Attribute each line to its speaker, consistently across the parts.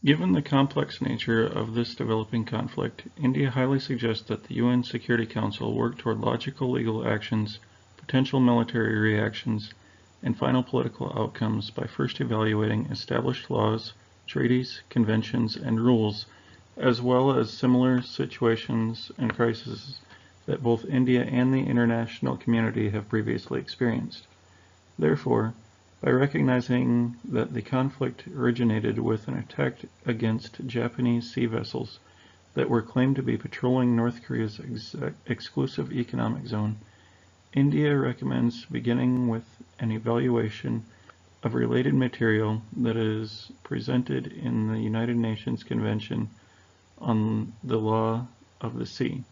Speaker 1: Given the complex nature of this developing conflict, India highly suggests that the UN Security Council work toward logical legal actions, potential military reactions, and final political outcomes by first evaluating established laws, treaties, conventions, and rules, as well as similar situations and crises that both India and the international community have previously experienced. Therefore, by recognizing that the conflict originated with an attack against Japanese sea vessels that were claimed to be patrolling North Korea's exclusive economic zone, India recommends beginning with an evaluation of related material that is presented in the United Nations Convention on the Law of the Sea,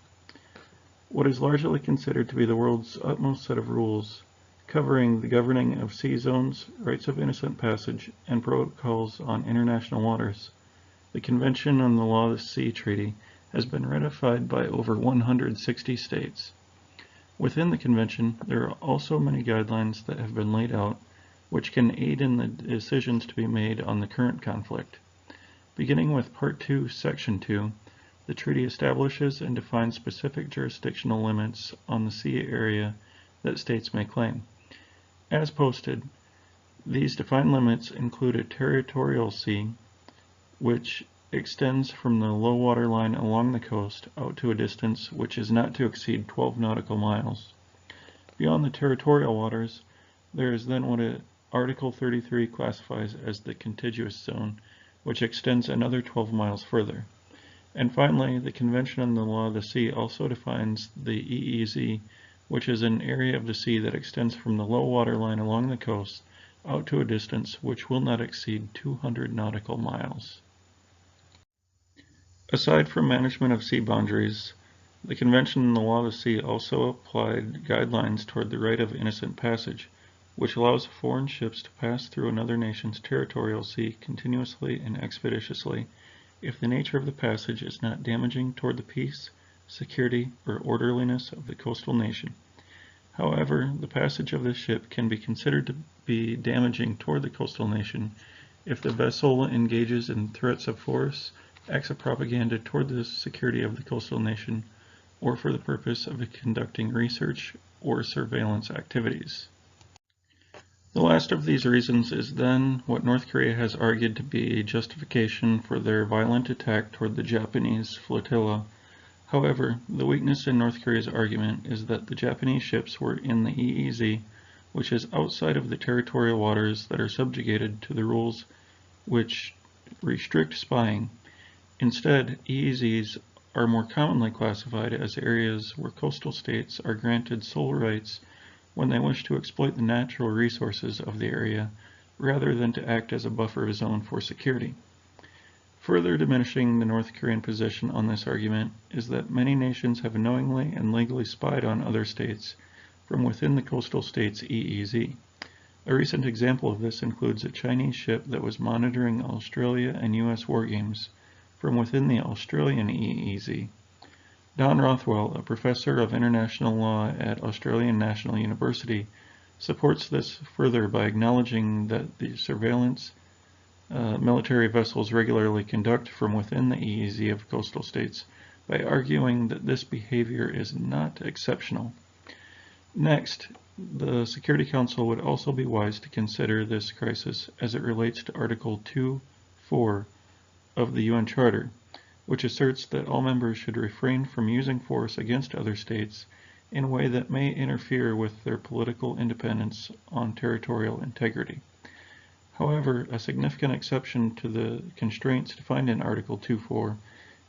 Speaker 1: what is largely considered to be the world's utmost set of rules covering the governing of sea zones, rights of innocent passage, and protocols on international waters. The Convention on the Law of the Sea Treaty has been ratified by over 160 states. Within the Convention, there are also many guidelines that have been laid out, which can aid in the decisions to be made on the current conflict. Beginning with Part 2, Section 2, the treaty establishes and defines specific jurisdictional limits on the sea area that states may claim. As posted, these defined limits include a territorial sea, which extends from the low water line along the coast out to a distance which is not to exceed 12 nautical miles. Beyond the territorial waters, there is then what Article 33 classifies as the contiguous zone, which extends another 12 miles further. And finally, the Convention on the Law of the Sea also defines the EEZ, which is an area of the sea that extends from the low water line along the coast out to a distance which will not exceed 200 nautical miles. Aside from management of sea boundaries, the Convention on the Law of the Sea also applied guidelines toward the right of innocent passage, which allows foreign ships to pass through another nation's territorial sea continuously and expeditiously if the nature of the passage is not damaging toward the peace, security, or orderliness of the coastal nation. However, the passage of the ship can be considered to be damaging toward the coastal nation if the vessel engages in threats of force, acts of propaganda toward the security of the coastal nation, or for the purpose of conducting research or surveillance activities. The last of these reasons is then what North Korea has argued to be a justification for their violent attack toward the Japanese flotilla. However, the weakness in North Korea's argument is that the Japanese ships were in the EEZ, which is outside of the territorial waters that are subjugated to the rules which restrict spying. Instead, EEZs are more commonly classified as areas where coastal states are granted sole rights when they wish to exploit the natural resources of the area, rather than to act as a buffer zone for security. Further diminishing the North Korean position on this argument is that many nations have knowingly and legally spied on other states from within the coastal state's EEZ. A recent example of this includes a Chinese ship that was monitoring Australia and US war games from within the Australian EEZ. Don Rothwell, a professor of international law at Australian National University, supports this further by acknowledging that the surveillance military vessels regularly conduct from within the EEZ of coastal states by arguing that this behavior is not exceptional. Next, the Security Council would also be wise to consider this crisis as it relates to Article 2.4 of the UN Charter, which asserts that all members should refrain from using force against other states in a way that may interfere with their political independence on territorial integrity. However, a significant exception to the constraints defined in Article 2.4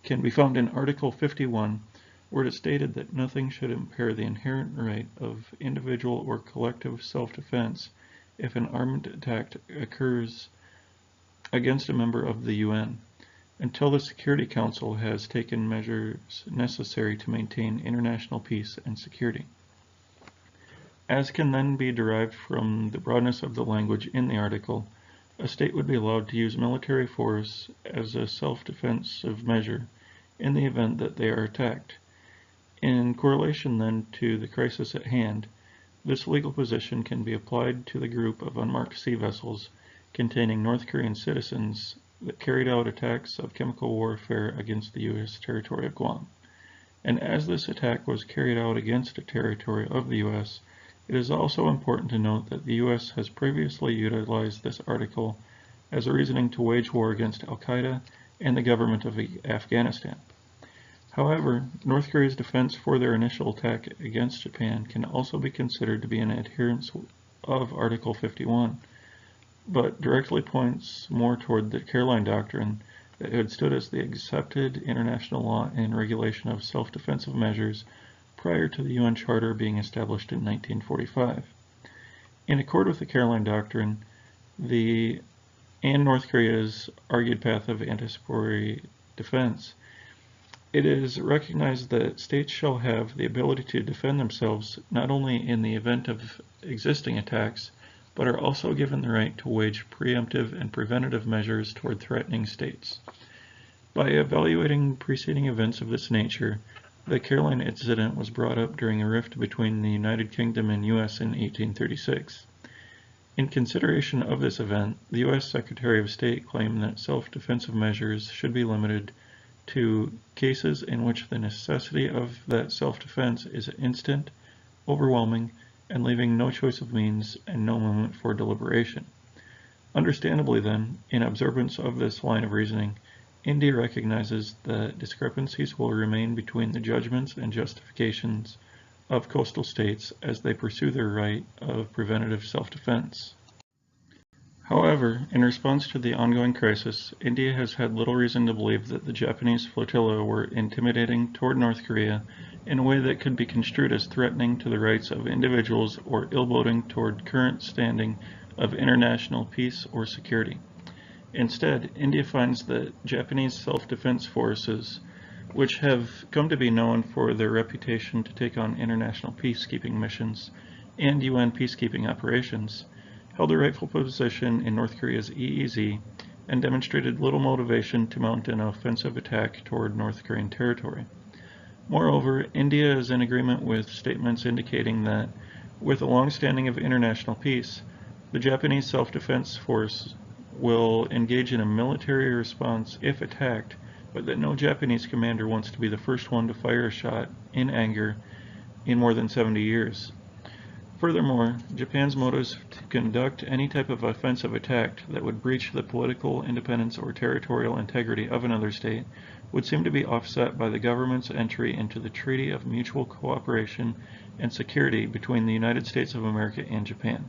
Speaker 1: can be found in Article 51, where it is stated that nothing should impair the inherent right of individual or collective self-defense if an armed attack occurs against a member of the UN, until the Security Council has taken measures necessary to maintain international peace and security. As can then be derived from the broadness of the language in the article, a state would be allowed to use military force as a self-defensive measure in the event that they are attacked. In correlation then to the crisis at hand, this legal position can be applied to the group of unmarked sea vessels containing North Korean citizens that carried out attacks of chemical warfare against the U.S. territory of Guam. And as this attack was carried out against a territory of the U.S., it is also important to note that the U.S. has previously utilized this article as a reasoning to wage war against Al-Qaeda and the government of Afghanistan. However, North Korea's defense for their initial attack against Japan can also be considered to be an adherence of Article 51, but directly points more toward the Caroline Doctrine that had stood as the accepted international law and regulation of self-defensive measures prior to the UN Charter being established in 1945. In accord with the Caroline Doctrine, and North Korea's argued path of anticipatory defense, it is recognized that states shall have the ability to defend themselves not only in the event of existing attacks, but are also given the right to wage preemptive and preventative measures toward threatening states. By evaluating preceding events of this nature, the Caroline incident was brought up during a rift between the United Kingdom and U.S. in 1836. In consideration of this event, the U.S. Secretary of State claimed that self-defensive measures should be limited to cases in which the necessity of that self-defense is instant, overwhelming, and leaving no choice of means and no moment for deliberation. Understandably then, in observance of this line of reasoning, India recognizes that discrepancies will remain between the judgments and justifications of coastal states as they pursue their right of preventative self-defense. However, in response to the ongoing crisis, India has had little reason to believe that the Japanese flotilla were intimidating toward North Korea in a way that could be construed as threatening to the rights of individuals or ill-boding toward current standing of international peace or security. Instead, India finds that Japanese self-defense forces, which have come to be known for their reputation to take on international peacekeeping missions and UN peacekeeping operations, held a rightful position in North Korea's EEZ and demonstrated little motivation to mount an offensive attack toward North Korean territory. Moreover, India is in agreement with statements indicating that, with a long standing of international peace, the Japanese self-defense force will engage in a military response if attacked, but that no Japanese commander wants to be the first one to fire a shot in anger in more than 70 years. Furthermore, Japan's motives to conduct any type of offensive attack that would breach the political independence or territorial integrity of another state would seem to be offset by the government's entry into the Treaty of Mutual Cooperation and Security between the United States of America and Japan.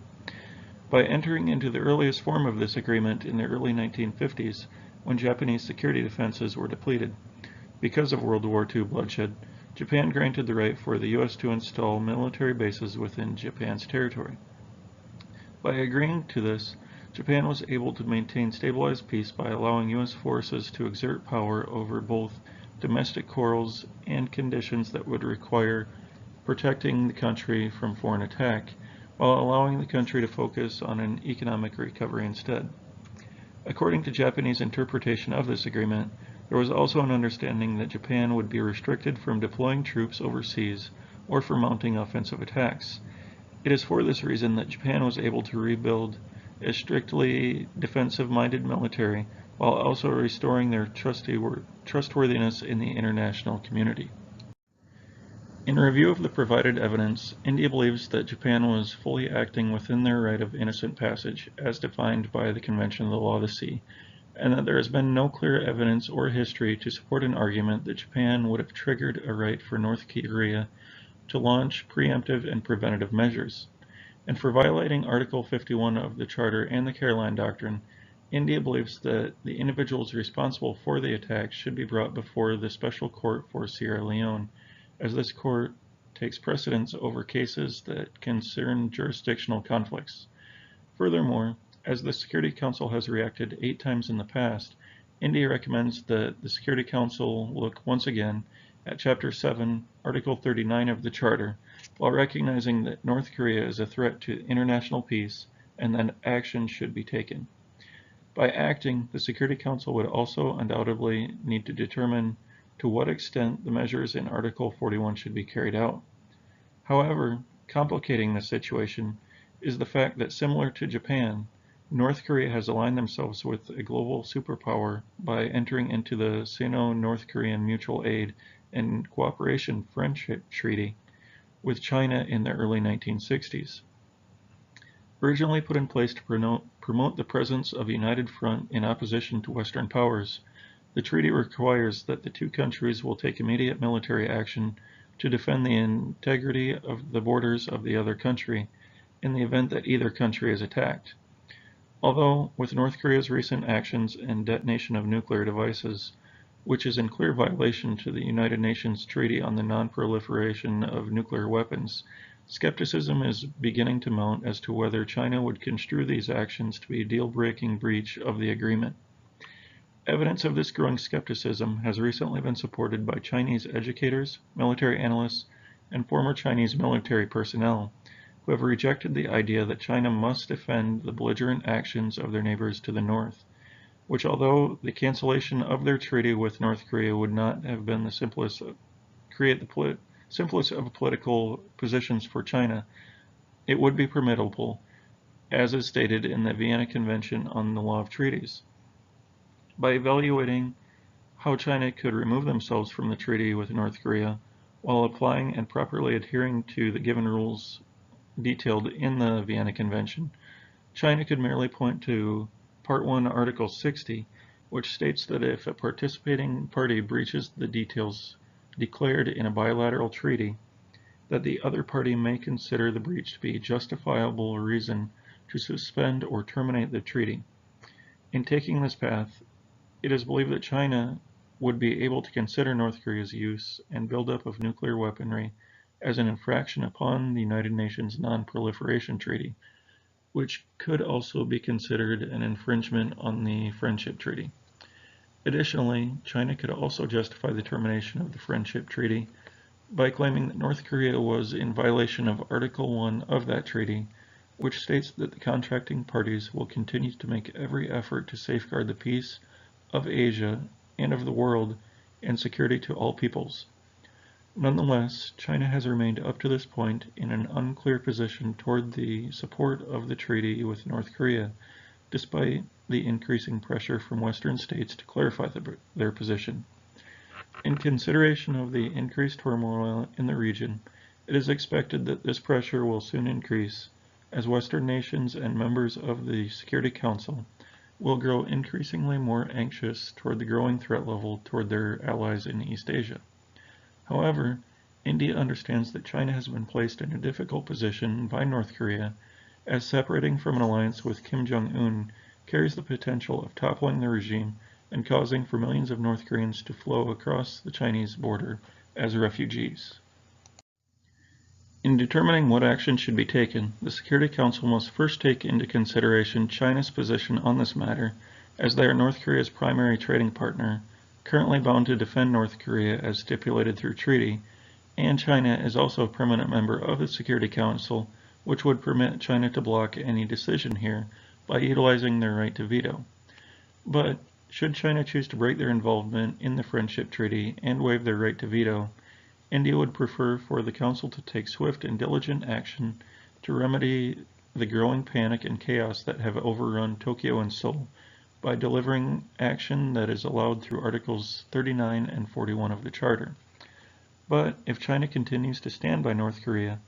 Speaker 1: By entering into the earliest form of this agreement in the early 1950s, when Japanese security defenses were depleted because of World War II bloodshed, Japan granted the right for the U.S. to install military bases within Japan's territory. By agreeing to this, Japan was able to maintain stabilized peace by allowing U.S. forces to exert power over both domestic quarrels and conditions that would require protecting the country from foreign attack, while allowing the country to focus on an economic recovery instead. According to Japanese interpretation of this agreement, there was also an understanding that Japan would be restricted from deploying troops overseas or from mounting offensive attacks. It is for this reason that Japan was able to rebuild a strictly defensive-minded military while also restoring their trustworthiness in the international community. In review of the provided evidence, India believes that Japan was fully acting within their right of innocent passage as defined by the Convention of the Law of the Sea, and that there has been no clear evidence or history to support an argument that Japan would have triggered a right for North Korea to launch preemptive and preventative measures. And for violating Article 51 of the Charter and the Caroline Doctrine, India believes that the individuals responsible for the attack should be brought before the Special Court for Sierra Leone, as this court takes precedence over cases that concern jurisdictional conflicts. Furthermore, as the Security Council has reacted 8 times in the past, India recommends that the Security Council look once again at Chapter 7, Article 39 of the Charter, while recognizing that North Korea is a threat to international peace and that action should be taken. By acting, the Security Council would also undoubtedly need to determine to what extent the measures in Article 41 should be carried out. However, complicating the situation is the fact that, similar to Japan, North Korea has aligned themselves with a global superpower by entering into the Sino-North Korean Mutual Aid and Cooperation Friendship Treaty with China in the early 1960s. Originally put in place to promote the presence of a united front in opposition to Western powers, the treaty requires that the two countries will take immediate military action to defend the integrity of the borders of the other country in the event that either country is attacked. Although, with North Korea's recent actions and detonation of nuclear devices, which is in clear violation to the United Nations Treaty on the Non-Proliferation of Nuclear Weapons, skepticism is beginning to mount as to whether China would construe these actions to be a deal-breaking breach of the agreement. Evidence of this growing skepticism has recently been supported by Chinese educators, military analysts, and former Chinese military personnel, who have rejected the idea that China must defend the belligerent actions of their neighbors to the north, which, although the cancellation of their treaty with North Korea would not have been the simplest of political positions for China, it would be permissible, as is stated in the Vienna Convention on the Law of Treaties. By evaluating how China could remove themselves from the treaty with North Korea while applying and properly adhering to the given rules detailed in the Vienna Convention, China could merely point to Part 1, Article 60, which states that if a participating party breaches the details declared in a bilateral treaty, that the other party may consider the breach to be a justifiable reason to suspend or terminate the treaty. In taking this path, it is believed that China would be able to consider North Korea's use and buildup of nuclear weaponry as an infraction upon the United Nations Non-Proliferation Treaty, which could also be considered an infringement on the Friendship Treaty. Additionally, China could also justify the termination of the Friendship Treaty by claiming that North Korea was in violation of Article 1 of that treaty, which states that the contracting parties will continue to make every effort to safeguard the peace of Asia and of the world and security to all peoples. Nonetheless, China has remained up to this point in an unclear position toward the support of the treaty with North Korea, despite the increasing pressure from Western states to clarify their position. In consideration of the increased turmoil in the region, it is expected that this pressure will soon increase as Western nations and members of the Security Council will grow increasingly more anxious toward the growing threat level toward their allies in East Asia. However, India understands that China has been placed in a difficult position by North Korea, as separating from an alliance with Kim Jong-un carries the potential of toppling the regime and causing for millions of North Koreans to flow across the Chinese border as refugees. In determining what action should be taken, the Security Council must first take into consideration China's position on this matter, as they are North Korea's primary trading partner, currently bound to defend North Korea as stipulated through treaty, and China is also a permanent member of the Security Council, which would permit China to block any decision here by utilizing their right to veto. But should China choose to break their involvement in the Friendship Treaty and waive their right to veto, India would prefer for the Council to take swift and diligent action to remedy the growing panic and chaos that have overrun Tokyo and Seoul by delivering action that is allowed through Articles 39 and 41 of the Charter. But if China continues to stand by North Korea,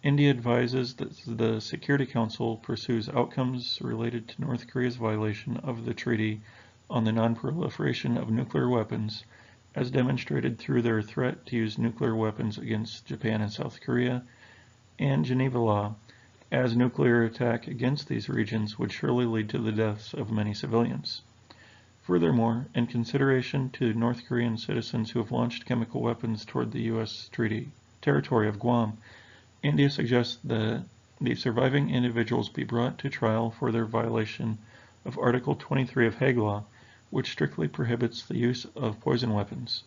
Speaker 1: India advises that the Security Council pursues outcomes related to North Korea's violation of the Treaty on the Non-Proliferation of Nuclear Weapons, as demonstrated through their threat to use nuclear weapons against Japan and South Korea, and Geneva Law, as nuclear attack against these regions would surely lead to the deaths of many civilians. Furthermore, in consideration to North Korean citizens who have launched chemical weapons toward the U.S. territory of Guam, India suggests that the surviving individuals be brought to trial for their violation of Article 23 of Hague Law, which strictly prohibits the use of poison weapons.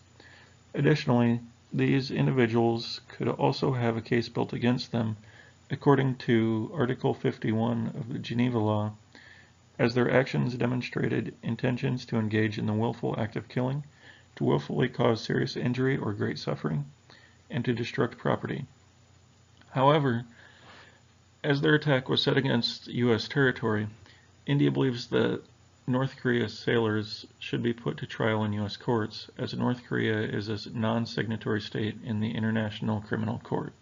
Speaker 1: Additionally, these individuals could also have a case built against them according to Article 51 of the Geneva Law, as their actions demonstrated intentions to engage in the willful act of killing, to willfully cause serious injury or great suffering, and to destruct property. However, as their attack was set against U.S. territory, India believes that North Korea sailors should be put to trial in U.S. courts, as North Korea is a non-signatory state in the International Criminal Court.